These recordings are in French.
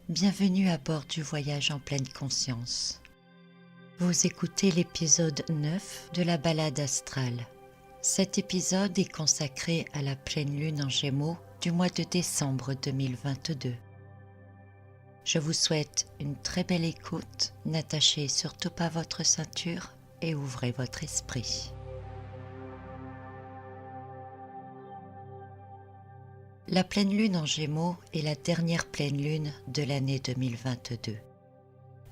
Bienvenue à bord du voyage en pleine conscience. Vous écoutez l'épisode 9 de la balade astrale. Cet épisode est consacré à la pleine lune en Gémeaux du mois de décembre 2022. Je vous souhaite une très belle écoute, n'attachez surtout pas votre ceinture et ouvrez votre esprit. La pleine lune en Gémeaux est la dernière pleine lune de l'année 2022.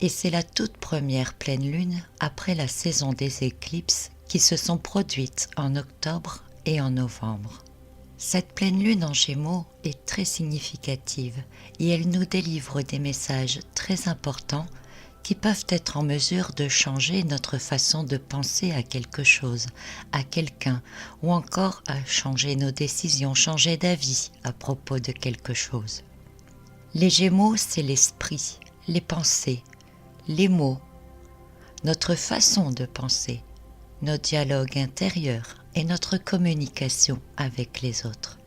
Et c'est la toute première pleine lune après la saison des éclipses qui se sont produites en octobre et en novembre. Cette pleine lune en Gémeaux est très significative et elle nous délivre des messages très importants qui peuvent être en mesure de changer notre façon de penser à quelque chose, à quelqu'un, ou encore à changer nos décisions, changer d'avis à propos de quelque chose. Les Gémeaux, c'est l'esprit, les pensées, les mots, notre façon de penser, nos dialogues intérieurs et notre communication avec les autres.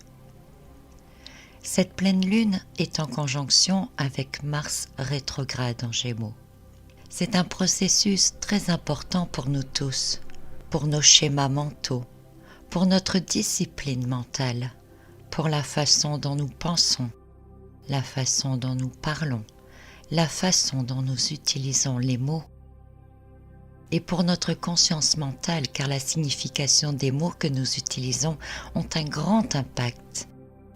Cette pleine lune est en conjonction avec Mars rétrograde en Gémeaux. C'est un processus très important pour nous tous, pour nos schémas mentaux, pour notre discipline mentale, pour la façon dont nous pensons, la façon dont nous parlons, la façon dont nous utilisons les mots, et pour notre conscience mentale, car la signification des mots que nous utilisons ont un grand impact,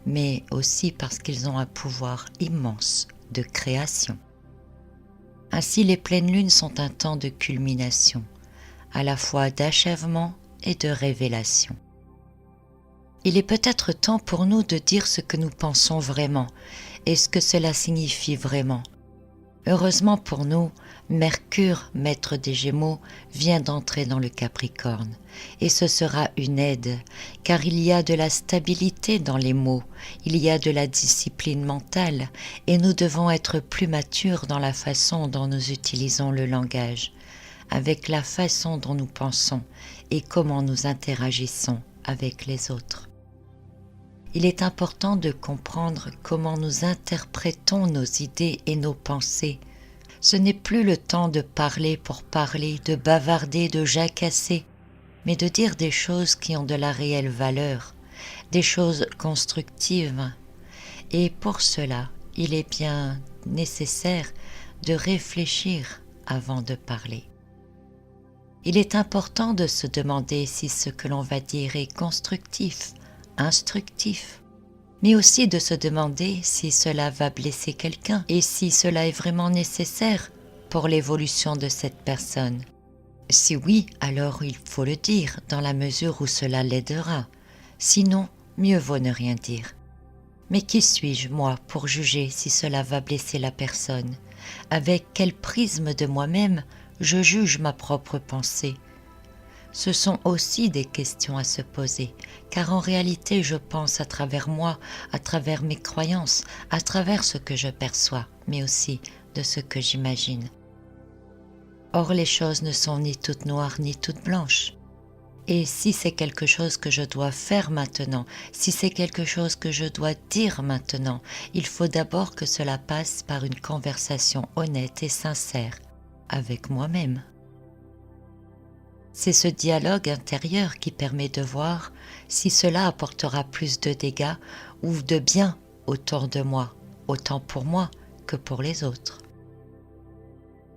mais aussi parce qu'ils ont un pouvoir immense de création. Ainsi, les pleines lunes sont un temps de culmination, à la fois d'achèvement et de révélation. Il est peut-être temps pour nous de dire ce que nous pensons vraiment et ce que cela signifie vraiment. Heureusement pour nous, Mercure, maître des Gémeaux, vient d'entrer dans le Capricorne, et ce sera une aide, car il y a de la stabilité dans les mots, il y a de la discipline mentale, et nous devons être plus matures dans la façon dont nous utilisons le langage, avec la façon dont nous pensons et comment nous interagissons avec les autres. Il est important de comprendre comment nous interprétons nos idées et nos pensées. Ce n'est plus le temps de parler pour parler, de bavarder, de jacasser, mais de dire des choses qui ont de la réelle valeur, des choses constructives. Et pour cela, il est bien nécessaire de réfléchir avant de parler. Il est important de se demander si ce que l'on va dire est constructif, instructif, mais aussi de se demander si cela va blesser quelqu'un et si cela est vraiment nécessaire pour l'évolution de cette personne. Si oui, alors il faut le dire dans la mesure où cela l'aidera. Sinon, mieux vaut ne rien dire. Mais qui suis-je, moi, pour juger si cela va blesser la personne? Avec quel prisme de moi-même je juge ma propre pensée? Ce sont aussi des questions à se poser, car en réalité je pense à travers moi, à travers mes croyances, à travers ce que je perçois, mais aussi de ce que j'imagine. Or les choses ne sont ni toutes noires ni toutes blanches. Et si c'est quelque chose que je dois faire maintenant, si c'est quelque chose que je dois dire maintenant, il faut d'abord que cela passe par une conversation honnête et sincère avec moi-même. C'est ce dialogue intérieur qui permet de voir si cela apportera plus de dégâts ou de bien autour de moi, autant pour moi que pour les autres.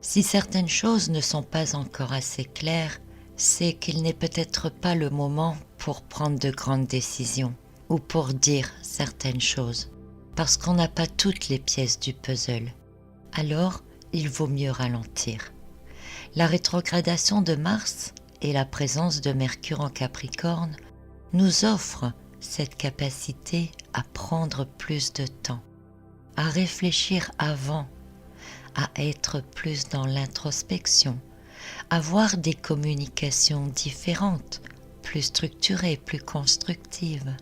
Si certaines choses ne sont pas encore assez claires, c'est qu'il n'est peut-être pas le moment pour prendre de grandes décisions ou pour dire certaines choses, parce qu'on n'a pas toutes les pièces du puzzle. Alors, il vaut mieux ralentir. La rétrogradation de Mars et la présence de Mercure en Capricorne nous offrent cette capacité à prendre plus de temps, à réfléchir avant, à être plus dans l'introspection, à avoir des communications différentes, plus structurées, plus constructives.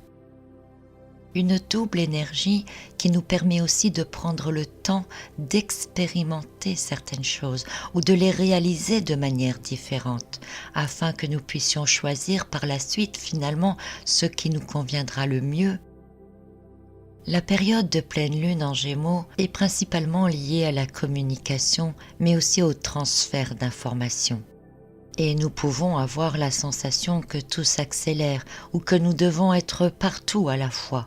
Une double énergie qui nous permet aussi de prendre le temps d'expérimenter certaines choses ou de les réaliser de manière différente, afin que nous puissions choisir par la suite finalement ce qui nous conviendra le mieux. La période de pleine lune en Gémeaux est principalement liée à la communication, mais aussi au transfert d'informations. Et nous pouvons avoir la sensation que tout s'accélère ou que nous devons être partout à la fois,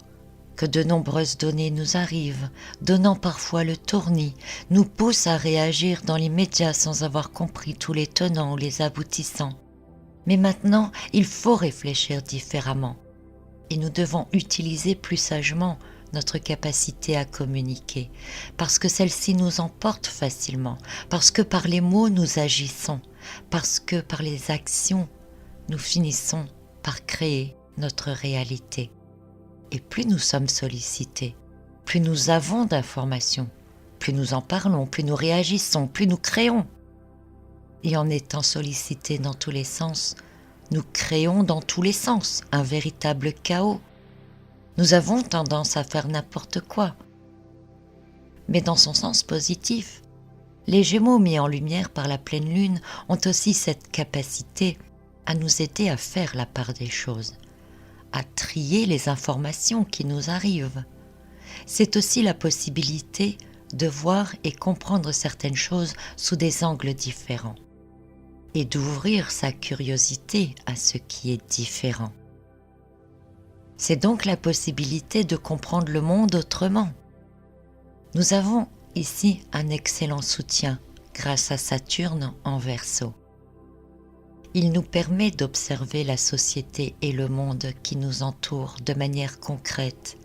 que de nombreuses données nous arrivent, donnant parfois le tournis, nous poussent à réagir dans l'immédiat sans avoir compris tous les tenants ou les aboutissants. Mais maintenant, il faut réfléchir différemment et nous devons utiliser plus sagement notre capacité à communiquer, parce que celle-ci nous emporte facilement, parce que par les mots nous agissons, parce que par les actions nous finissons par créer notre réalité. Et plus nous sommes sollicités, plus nous avons d'informations, plus nous en parlons, plus nous réagissons, plus nous créons. Et en étant sollicités dans tous les sens, nous créons dans tous les sens un véritable chaos. Nous avons tendance à faire n'importe quoi, mais dans son sens positif. Les Gémeaux mis en lumière par la pleine lune ont aussi cette capacité à nous aider à faire la part des choses, à trier les informations qui nous arrivent. C'est aussi la possibilité de voir et comprendre certaines choses sous des angles différents et d'ouvrir sa curiosité à ce qui est différent. C'est donc la possibilité de comprendre le monde autrement. Nous avons ici un excellent soutien grâce à Saturne en Verseau. Il nous permet d'observer la société et le monde qui nous entoure de manière concrète,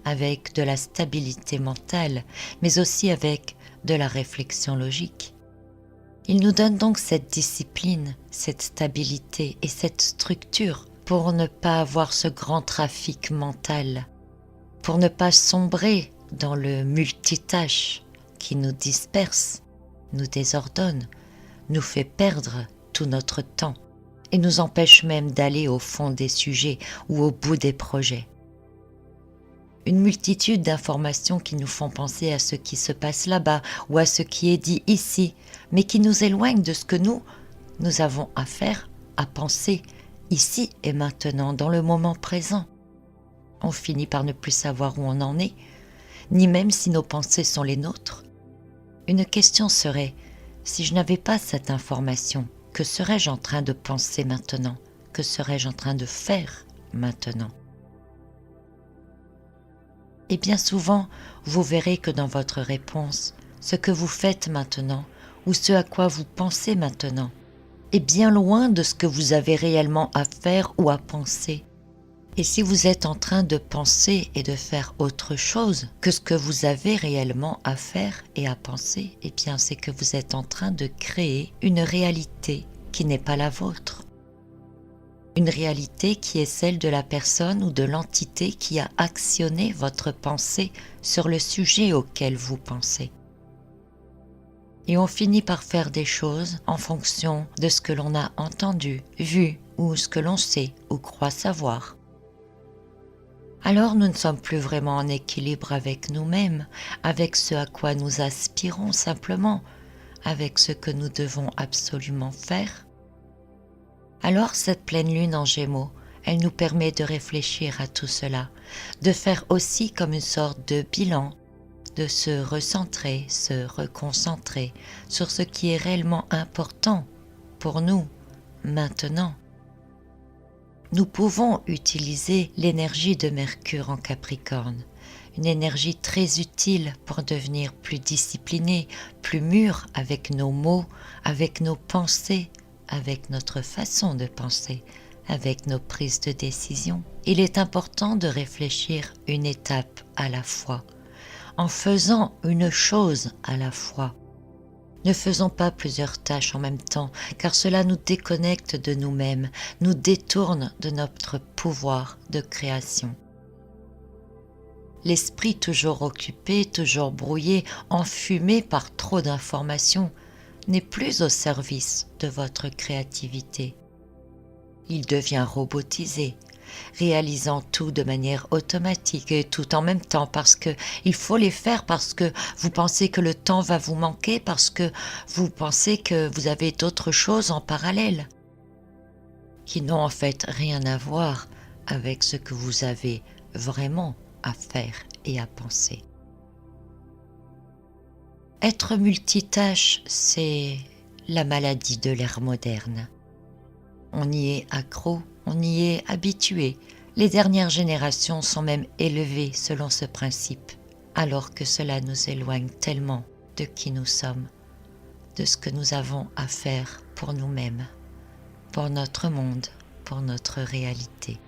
avec de la stabilité mentale, mais aussi avec de la réflexion logique. Il nous donne donc cette discipline, cette stabilité et cette structure pour ne pas avoir ce grand trafic mental, pour ne pas sombrer dans le multitâche qui nous disperse, nous désordonne, nous fait perdre tout notre temps et nous empêche même d'aller au fond des sujets ou au bout des projets. Une multitude d'informations qui nous font penser à ce qui se passe là-bas ou à ce qui est dit ici, mais qui nous éloignent de ce que nous avons à faire, à penser, ici et maintenant, dans le moment présent. On finit par ne plus savoir où on en est, ni même si nos pensées sont les nôtres. Une question serait, si je n'avais pas cette information, que serais-je en train de penser maintenant? Que serais-je en train de faire maintenant? Et bien souvent, vous verrez que dans votre réponse, ce que vous faites maintenant, ou ce à quoi vous pensez maintenant, est bien loin de ce que vous avez réellement à faire ou à penser. Et si vous êtes en train de penser et de faire autre chose que ce que vous avez réellement à faire et à penser, eh bien c'est que vous êtes en train de créer une réalité qui n'est pas la vôtre. Une réalité qui est celle de la personne ou de l'entité qui a actionné votre pensée sur le sujet auquel vous pensez. Et on finit par faire des choses en fonction de ce que l'on a entendu, vu ou ce que l'on sait ou croit savoir. Alors nous ne sommes plus vraiment en équilibre avec nous-mêmes, avec ce à quoi nous aspirons simplement, avec ce que nous devons absolument faire. Alors cette pleine lune en Gémeaux, elle nous permet de réfléchir à tout cela, de faire aussi comme une sorte de bilan, de se recentrer, se reconcentrer sur ce qui est réellement important pour nous maintenant. Nous pouvons utiliser l'énergie de Mercure en Capricorne, une énergie très utile pour devenir plus disciplinés, plus mûrs avec nos mots, avec nos pensées, avec notre façon de penser, avec nos prises de décision. Il est important de réfléchir une étape à la fois, en faisant une chose à la fois. Ne faisons pas plusieurs tâches en même temps, car cela nous déconnecte de nous-mêmes, nous détourne de notre pouvoir de création. L'esprit toujours occupé, toujours brouillé, enfumé par trop d'informations, n'est plus au service de votre créativité. Il devient robotisé, réalisant tout de manière automatique et tout en même temps parce que il faut les faire, parce que vous pensez que le temps va vous manquer, parce que vous pensez que vous avez d'autres choses en parallèle qui n'ont en fait rien à voir avec ce que vous avez vraiment à faire et à penser. Être multitâche, c'est la maladie de l'ère moderne. On y est accro, on y est habitué. Les dernières générations sont même élevées selon ce principe, alors que cela nous éloigne tellement de qui nous sommes, de ce que nous avons à faire pour nous-mêmes, pour notre monde, pour notre réalité,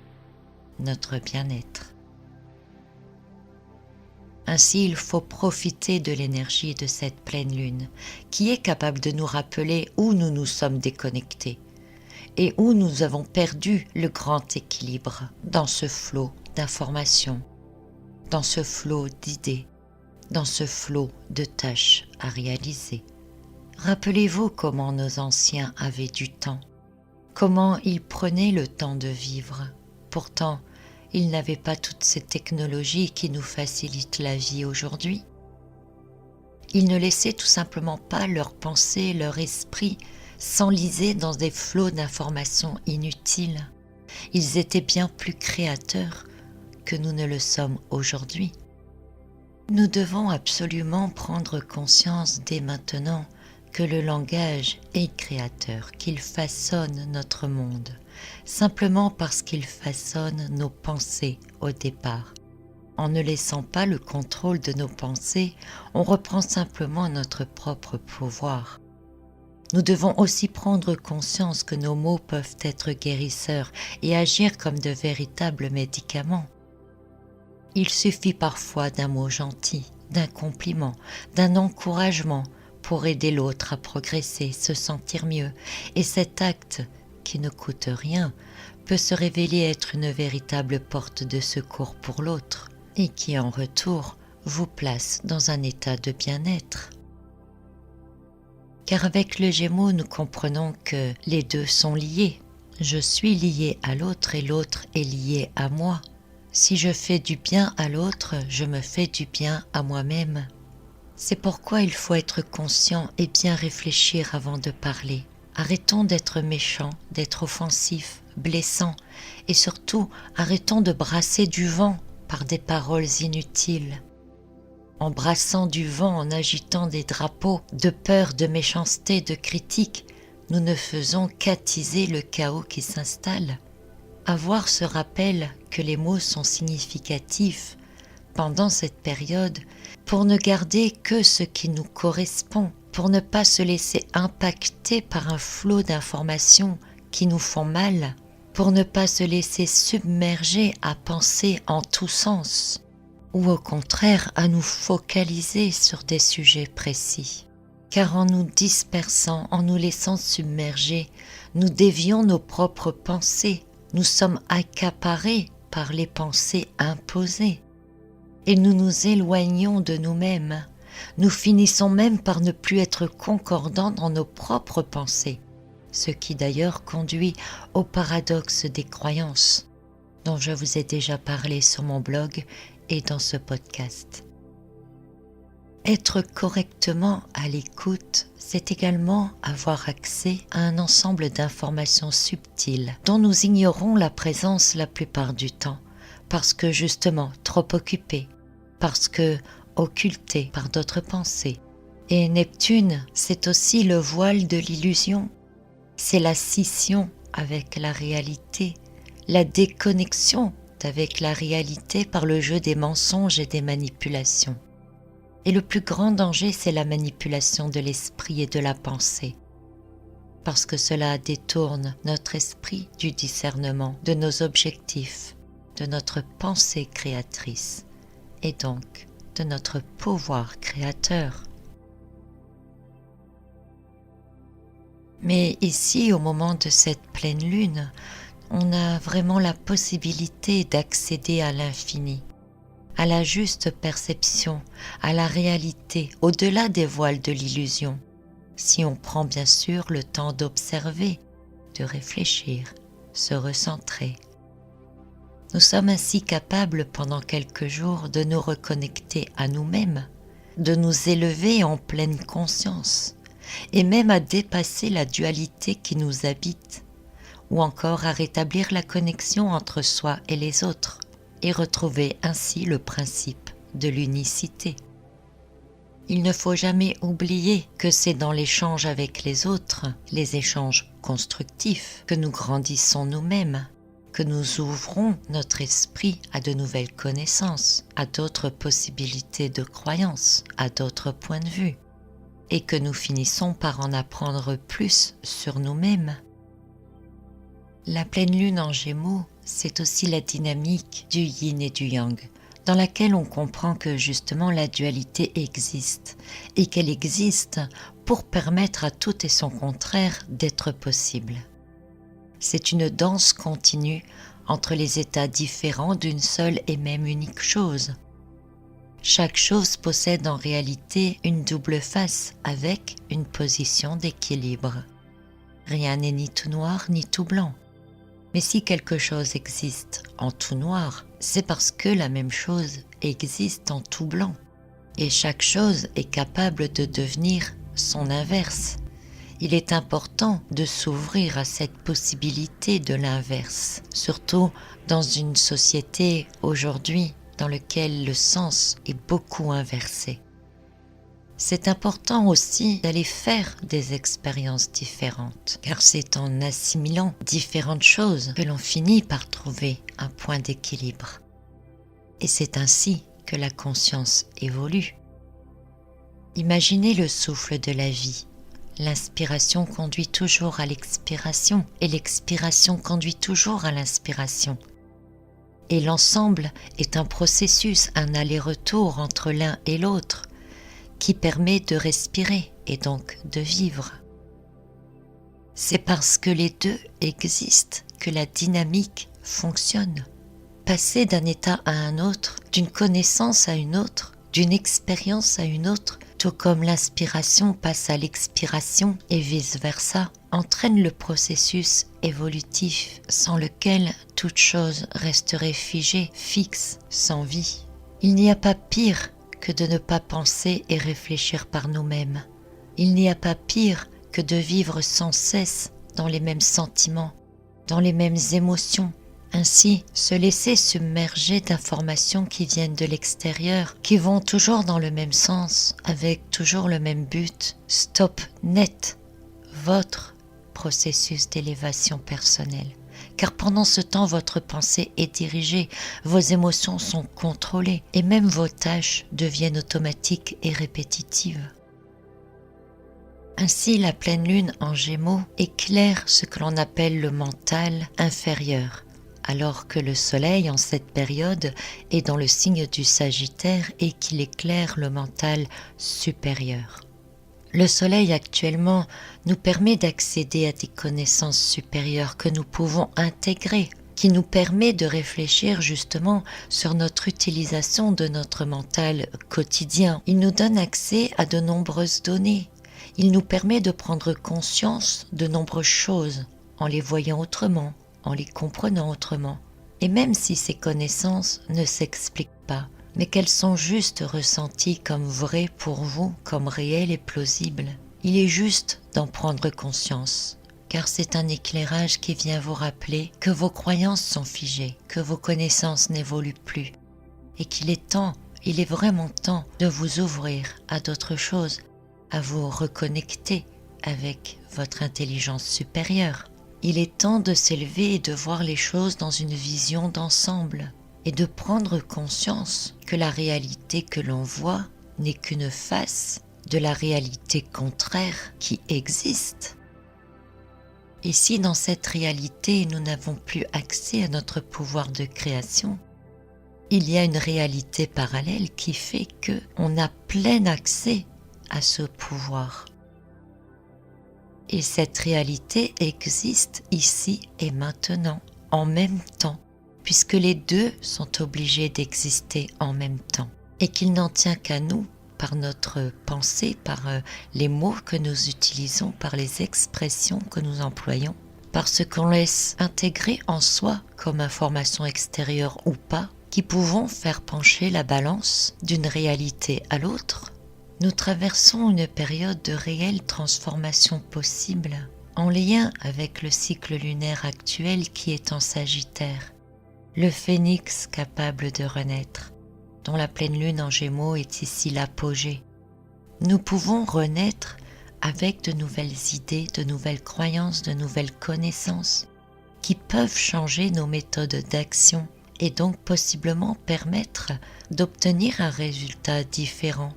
notre bien-être. Ainsi, il faut profiter de l'énergie de cette pleine lune, qui est capable de nous rappeler où nous nous sommes déconnectés et où nous avons perdu le grand équilibre dans ce flot d'informations, dans ce flot d'idées, dans ce flot de tâches à réaliser. Rappelez-vous comment nos anciens avaient du temps, comment ils prenaient le temps de vivre. Pourtant, ils n'avaient pas toutes ces technologies qui nous facilitent la vie aujourd'hui. Ils ne laissaient tout simplement pas leurs pensées, leur esprit s'enliser dans des flots d'informations inutiles. Ils étaient bien plus créateurs que nous ne le sommes aujourd'hui. Nous devons absolument prendre conscience dès maintenant que le langage est créateur, qu'il façonne notre monde, simplement parce qu'il façonne nos pensées au départ. En ne laissant pas le contrôle de nos pensées, on reprend simplement notre propre pouvoir. Nous devons aussi prendre conscience que nos mots peuvent être guérisseurs et agir comme de véritables médicaments. Il suffit parfois d'un mot gentil, d'un compliment, d'un encouragement pour aider l'autre à progresser, se sentir mieux. Et cet acte, qui ne coûte rien, peut se révéler être une véritable porte de secours pour l'autre et qui, en retour, vous place dans un état de bien-être. Car avec le Gémeaux, nous comprenons que les deux sont liés. Je suis lié à l'autre et l'autre est lié à moi. Si je fais du bien à l'autre, je me fais du bien à moi-même. C'est pourquoi il faut être conscient et bien réfléchir avant de parler. Arrêtons d'être méchants, d'être offensifs, blessants et surtout arrêtons de brasser du vent par des paroles inutiles. En brassant du vent, en agitant des drapeaux de peur, de méchanceté, de critique, nous ne faisons qu'attiser le chaos qui s'installe. Avoir ce rappel que les mots sont significatifs pendant cette période pour ne garder que ce qui nous correspond, pour ne pas se laisser impacter par un flot d'informations qui nous font mal, pour ne pas se laisser submerger à penser en tous sens, ou au contraire à nous focaliser sur des sujets précis. Car en nous dispersant, en nous laissant submerger, nous dévions nos propres pensées, nous sommes accaparés par les pensées imposées. Et nous nous éloignons de nous-mêmes. Nous finissons même par ne plus être concordants dans nos propres pensées, ce qui d'ailleurs conduit au paradoxe des croyances, dont je vous ai déjà parlé sur mon blog et dans ce podcast. Être correctement à l'écoute, c'est également avoir accès à un ensemble d'informations subtiles dont nous ignorons la présence la plupart du temps, parce que justement trop occupés, parce que occultés par d'autres pensées. Et Neptune, c'est aussi le voile de l'illusion, c'est la scission avec la réalité, la déconnexion avec la réalité par le jeu des mensonges et des manipulations. Et le plus grand danger, c'est la manipulation de l'esprit et de la pensée, parce que cela détourne notre esprit du discernement, de nos objectifs, de notre pensée créatrice, et donc de notre pouvoir créateur. Mais ici, au moment de cette pleine lune, on a vraiment la possibilité d'accéder à l'infini, à la juste perception, à la réalité, au-delà des voiles de l'illusion, si on prend bien sûr le temps d'observer, de réfléchir, se recentrer. Nous sommes ainsi capables pendant quelques jours de nous reconnecter à nous-mêmes, de nous élever en pleine conscience, et même à dépasser la dualité qui nous habite, ou encore à rétablir la connexion entre soi et les autres, et retrouver ainsi le principe de l'unicité. Il ne faut jamais oublier que c'est dans l'échange avec les autres, les échanges constructifs, que nous grandissons nous-mêmes, que nous ouvrons notre esprit à de nouvelles connaissances, à d'autres possibilités de croyances, à d'autres points de vue, et que nous finissons par en apprendre plus sur nous-mêmes. La pleine lune en Gémeaux, c'est aussi la dynamique du yin et du yang, dans laquelle on comprend que justement la dualité existe, et qu'elle existe pour permettre à tout et son contraire d'être possible. C'est une danse continue entre les états différents d'une seule et même unique chose. Chaque chose possède en réalité une double face avec une position d'équilibre. Rien n'est ni tout noir ni tout blanc. Mais si quelque chose existe en tout noir, c'est parce que la même chose existe en tout blanc. Et chaque chose est capable de devenir son inverse. Il est important de s'ouvrir à cette possibilité de l'inverse, surtout dans une société aujourd'hui dans laquelle le sens est beaucoup inversé. C'est important aussi d'aller faire des expériences différentes, car c'est en assimilant différentes choses que l'on finit par trouver un point d'équilibre. Et c'est ainsi que la conscience évolue. Imaginez le souffle de la vie. L'inspiration conduit toujours à l'expiration, et l'expiration conduit toujours à l'inspiration. Et l'ensemble est un processus, un aller-retour entre l'un et l'autre, qui permet de respirer et donc de vivre. C'est parce que les deux existent que la dynamique fonctionne. Passer d'un état à un autre, d'une connaissance à une autre, d'une expérience à une autre, tout comme l'inspiration passe à l'expiration et vice-versa, entraîne le processus évolutif sans lequel toute chose resterait figée, fixe, sans vie. Il n'y a pas pire que de ne pas penser et réfléchir par nous-mêmes. Il n'y a pas pire que de vivre sans cesse dans les mêmes sentiments, dans les mêmes émotions. Ainsi, se laisser submerger d'informations qui viennent de l'extérieur, qui vont toujours dans le même sens, avec toujours le même but. Stop net votre processus d'élévation personnelle. Car pendant ce temps, votre pensée est dirigée, vos émotions sont contrôlées et même vos tâches deviennent automatiques et répétitives. Ainsi, la pleine lune en Gémeaux éclaire ce que l'on appelle le mental inférieur, alors que le soleil en cette période est dans le signe du Sagittaire et qu'il éclaire le mental supérieur. Le soleil actuellement nous permet d'accéder à des connaissances supérieures que nous pouvons intégrer, qui nous permet de réfléchir justement sur notre utilisation de notre mental quotidien. Il nous donne accès à de nombreuses données. Il nous permet de prendre conscience de nombreuses choses en les voyant autrement, en les comprenant autrement. Et même si ces connaissances ne s'expliquent pas, mais qu'elles sont juste ressenties comme vraies pour vous, comme réelles et plausibles, il est juste d'en prendre conscience, car c'est un éclairage qui vient vous rappeler que vos croyances sont figées, que vos connaissances n'évoluent plus, et qu'il est temps, il est vraiment temps de vous ouvrir à d'autres choses, à vous reconnecter avec votre intelligence supérieure. Il est temps de s'élever et de voir les choses dans une vision d'ensemble et de prendre conscience que la réalité que l'on voit n'est qu'une face de la réalité contraire qui existe. Et si dans cette réalité nous n'avons plus accès à notre pouvoir de création, il y a une réalité parallèle qui fait qu'on a plein accès à ce pouvoir. Et cette réalité existe ici et maintenant, en même temps, puisque les deux sont obligés d'exister en même temps, et qu'il n'en tient qu'à nous, par notre pensée, par les mots que nous utilisons, par les expressions que nous employons, par ce qu'on laisse intégrer en soi comme information extérieure ou pas, qui pouvons faire pencher la balance d'une réalité à l'autre. Nous traversons une période de réelle transformation possible, en lien avec le cycle lunaire actuel qui est en Sagittaire. le phénix capable de renaître, dont la pleine lune en Gémeaux est ici l'apogée. Nous pouvons renaître avec de nouvelles idées, de nouvelles croyances, de nouvelles connaissances qui peuvent changer nos méthodes d'action et donc possiblement permettre d'obtenir un résultat différent.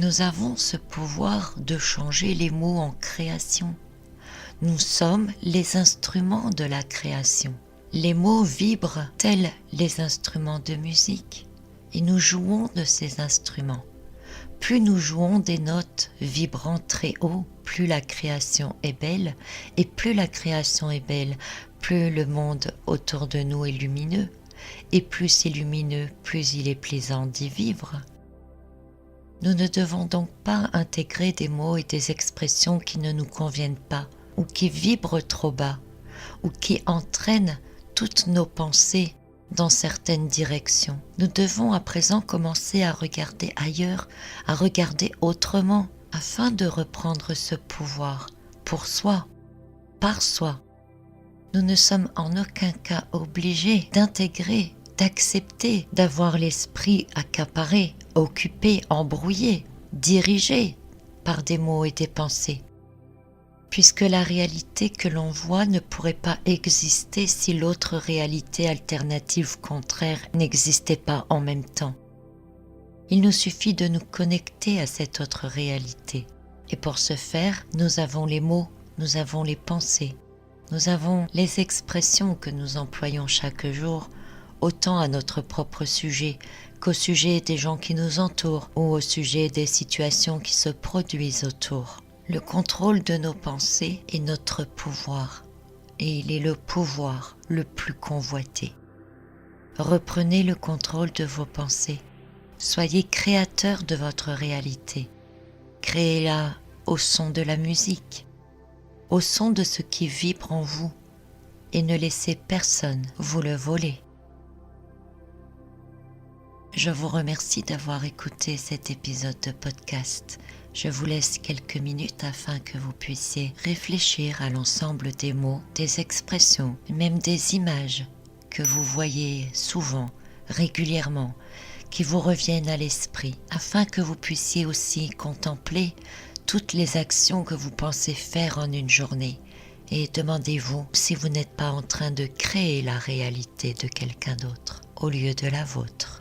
Nous avons ce pouvoir de changer les mots en création. Nous sommes les instruments de la création. Les mots vibrent tels les instruments de musique et nous jouons de ces instruments. Plus nous jouons des notes vibrant très haut, plus la création est belle, et plus la création est belle, plus le monde autour de nous est lumineux, et plus c'est lumineux, plus il est plaisant d'y vivre. Nous ne devons donc pas intégrer des mots et des expressions qui ne nous conviennent pas, ou qui vibrent trop bas, ou qui entraînent toutes nos pensées dans certaines directions. Nous devons à présent commencer à regarder ailleurs, à regarder autrement, afin de reprendre ce pouvoir pour soi, par soi. Nous ne sommes en aucun cas obligés d'intégrer, d'accepter, d'avoir l'esprit accaparé, occupé, embrouillé, dirigé par des mots et des pensées. Puisque la réalité que l'on voit ne pourrait pas exister si l'autre réalité alternative contraire n'existait pas en même temps. Il nous suffit de nous connecter à cette autre réalité. Et pour ce faire, nous avons les mots, nous avons les pensées, nous avons les expressions que nous employons chaque jour, autant à notre propre sujet qu'au sujet des gens qui nous entourent ou au sujet des situations qui se produisent autour. Le contrôle de nos pensées est notre pouvoir, et il est le pouvoir le plus convoité. Reprenez le contrôle de vos pensées. Soyez créateur de votre réalité. Créez-la au son de la musique, au son de ce qui vibre en vous, et ne laissez personne vous le voler. Je vous remercie d'avoir écouté cet épisode de podcast. Je vous laisse quelques minutes afin que vous puissiez réfléchir à l'ensemble des mots, des expressions, même des images que vous voyez souvent, régulièrement, qui vous reviennent à l'esprit, afin que vous puissiez aussi contempler toutes les actions que vous pensez faire en une journée. Et demandez-vous si vous n'êtes pas en train de créer la réalité de quelqu'un d'autre au lieu de la vôtre.